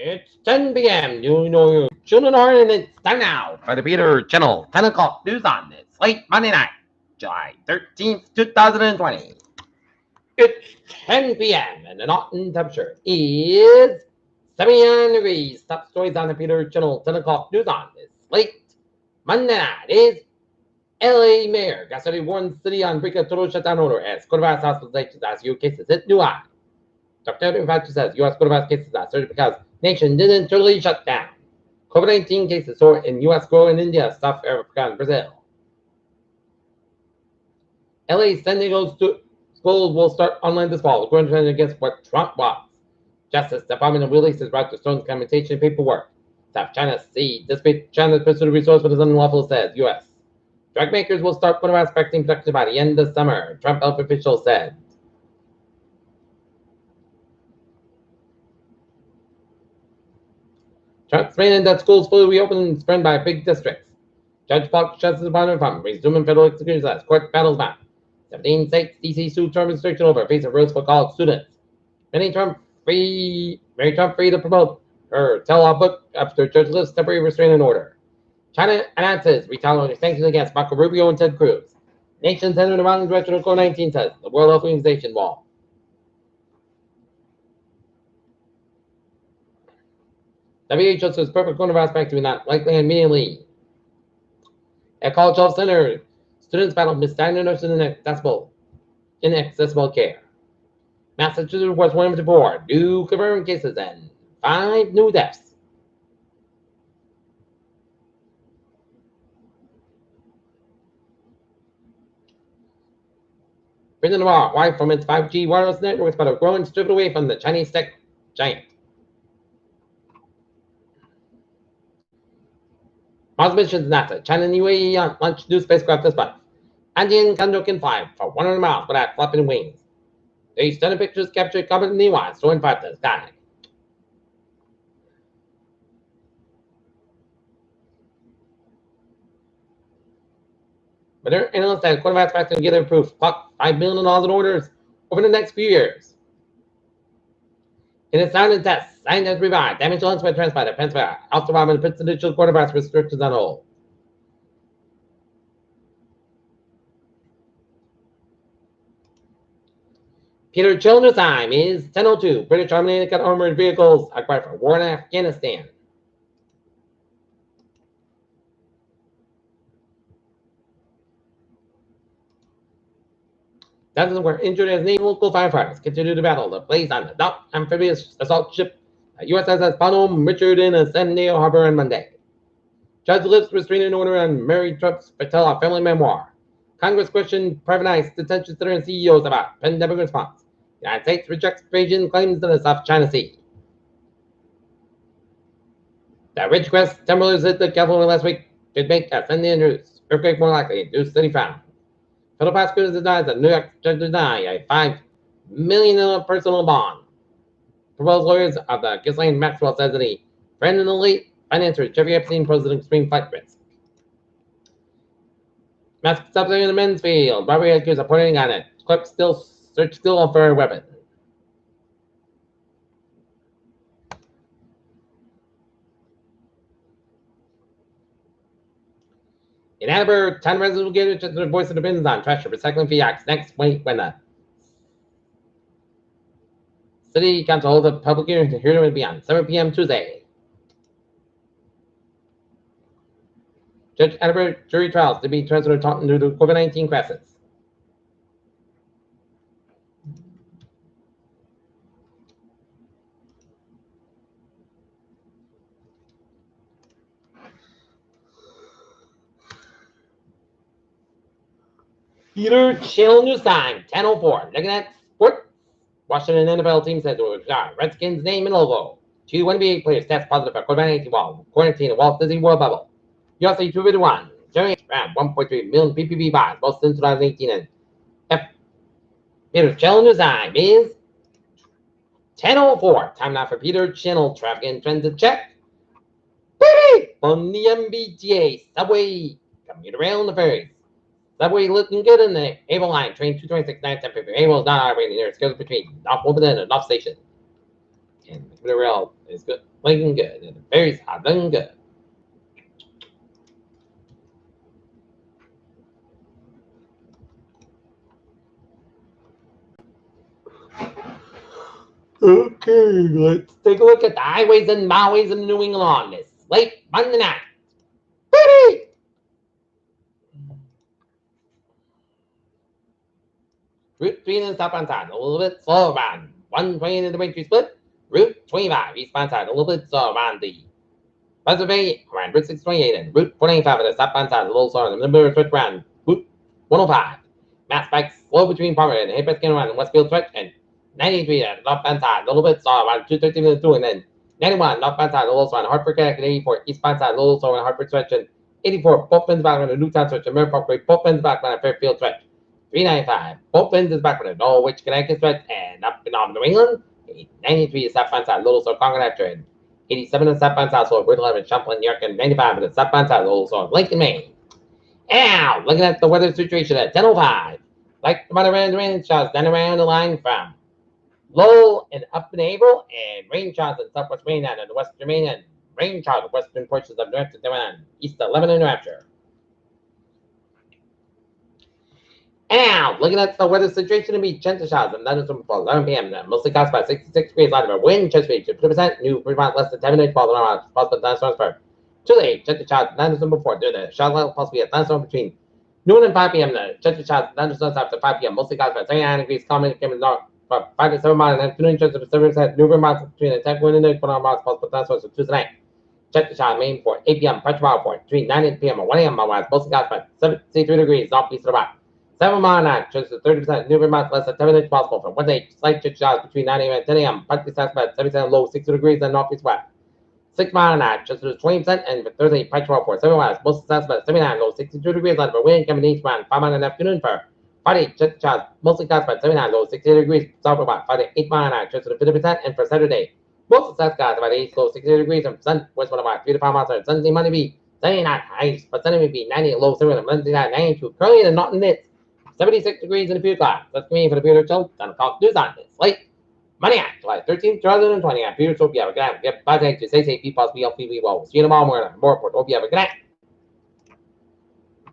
It's 10 p.m. You know your children are, and it's time now for the Peter Channel 10 o'clock news on this late Monday night, July 13th, 2020. It's 10 p.m. and the Norton temperature is 79 degrees. Top stories on the Peter Channel 10 o'clock news on this late Monday night is LA Mayor Gasoli warns city on break of total shutdown order as coronavirus hospitalizations as new cases hit new high. Dr. Fauci says U.S. coronavirus cases are surging because nation didn't totally shut down. COVID-19 cases soar in U.S. grow in India, South Africa, and Brazil. LA San Diego schools will start online this fall, according to against what Trump wants. Justice Department releases Roger Stone's commutation paperwork. South China Sea dispute China's pursuit of resource but is unlawful, says U.S. Drug makers will start coronavirus vaccine production by the end of summer, Trump health officials said. Trump demanded that schools fully reopen and spread by big districts. Judge Park Justice Department from resuming federal executions as court battles back. 17 states DC sued Trump restriction over face of rules for college students. Mary Trump free to promote her tell-all book after judge lifts temporary restraining order. China announces retaliatory sanctions against Marco Rubio and Ted Cruz. Nations headed in the wrong direction of COVID-19, says the World Health Organization wall. WHO says perfect coronavirus vaccine not likely immediately. At College Health Center, students battle misdiagnosis and inaccessible care. Massachusetts reports 154 new confirmed cases and 5 new deaths. President Obama, wife from its 5G wireless networks, but are growing stripped away from the Chinese tech giant. Mars missions NASA. China and UAE launched new spacecraft this month. Andean Condor can fly for 100 miles without flapping wings. These stunning pictures capture comet in the Iwan, soaring past the sky. But their analysts said coronavirus vaccine will get approved. Clock $5 billion in orders over the next few years. In its sound tests, scientists revived damaged lungs by transplant at Pennsylvania. Health Department puts initial coronavirus restrictions on hold. Peter Children's time is 10:02. British Army got armored vehicles acquired for war in Afghanistan. Dozens were injured as naval firefighters continued to battle the blaze on the dock amphibious assault ship at USS Bonhomme Richard in San Diego Harbor on Monday. Judge lifts restraining order on Mary Trump's Patella family memoir. Congress questioned privatized detention center and CEOs about pandemic response. The United States rejects Beijing claims in the South China Sea. The Ridgecrest temperatures hit the California last week could make a San Andreas earthquake more likely, new study found. Federal prosecutors denies that New York judge deny a $5 million personal bond. Proposed lawyers of the Ghislaine Maxwell says that he friend and elite financier Jeffrey Epstein poses an extreme flight risk. Mask subsidy in the men's field. Robbery accused of pointing on it. Clerk search still for a weapon. In Ann Arbor, town residents will get their voice of the business on trash recycling fee acts next week when the City Council holds a public hearing. The hearing will be on 7 p.m. Tuesday. Judge Ann Arbor jury trials to be transferred to Taunton due to COVID-19 crisis. Peter Chill News Time, 10:04. Looking at sports. Washington NFL team says it got Redskins name and logo. 2 NBA players test positive for COVID-19 while quarantined at Walt Disney World bubble. USA 251. Generate around 1.3 million PPP buys, both since 2018 and Peter Chill News Time is 10:04. Time now for Peter Channel traffic and transit check. On the MBTA, subway, commuter rail, and the ferries. Subway looking good in the Able line. Train 226 910 Able is not operating near scheduled between North Wimbledon and North Station. And the commuter rail is good. looking good. Very hot, looking good. Okay, let's take a look at the highways and byways of New England on this late Monday night. Ready? Route 3 in the southbound side, a little bit slow around 120 in the Braintree split. Route 25 eastbound side, a little bit slow around the Pennsylvania around Route 628 and Route 495 in the southbound side, a little slower in the middle of the switch around Route 105. Mass spikes slow between Palmer and Hip Skin around the Westfield switch and 93 at the northbound side, a little bit slow around 213 in the 2 and then 91 northbound side, a little slow on Hartford Connect and 84 eastbound side, a little slow on Hartford switch and 84 both ends back on the Newtown switch and Mary Parkway both ends back on the Fairfield switch. 395 both ends is back on the Norwich Connecticut switch and up and on New England. 93 is southbound side, little slow Concord after and 87 in the southbound side, so Brittle 11 Champlain, New York, and 95 in the southbound side, little slow Lincoln, Maine. Now, looking at the weather situation at 10:05. Like the rain showers down around the line from low and up in April, and rain showers in southwest Maine and the western Maine, and rain showers in western portions of New Hampshire and east of Lebanon, New Hampshire. Now, looking at the weather situation, to be gentle showers and thunderstorms before 11 p.m. Mostly caused by 66 degrees, light of a wind, chest speed 50%, new Fremont less than 10 minutes, possible thunderstorms for today. Gentle showers and thunderstorms before during the shower level, possibly a thunderstorm between noon and 5 p.m. The gentle showers and thunderstorms after 5 p.m. Mostly caused by 79 degrees, common came north from 5 to 7 miles, and afternoon chance of 7% new Fremont between the 10 wind and the 1 miles, possible thunderstorms for Tuesday night. Check the shot main for 8 p.m. Pressure power for between 9 p.m. and 1 a.m. West, mostly caused by 73 degrees, northeast of the 7 mile an hour, chance of 30% new Vermont, less than 10 minutes possible from Wednesday. Slight chance showers between 9 a.m. and 10 a.m. Partly south by 70% low, 60 degrees and northeast west. 6 mile an hour, chance of 20%, and for Thursday, pressure for 7 miles, mostly south by 79 low, 62 degrees, and for wind coming east around 5 miles in the afternoon for Friday, chance showers mostly south by 79 low, 60 degrees, south about Friday, 8 mile an hour, chance of 50%, and for Saturday, most south skies about 8 low, 60 degrees, and sun west one about 3 to 5 miles, and Sunday, Monday be 79 highs, but Sunday would be 90 low, 7 and Monday night 92. Currently in the Norton Nits. 76 degrees in the Pewter Cloud. That's me for the Pewter Show. 10 o'clock news on this late Monday night, July 13th, 2020. I'm Pewter Show. Have a good night. Bye. Thanks to stay safe, be positive, be healthy, be well. We'll see you tomorrow morning. More report. Hope you have a good night.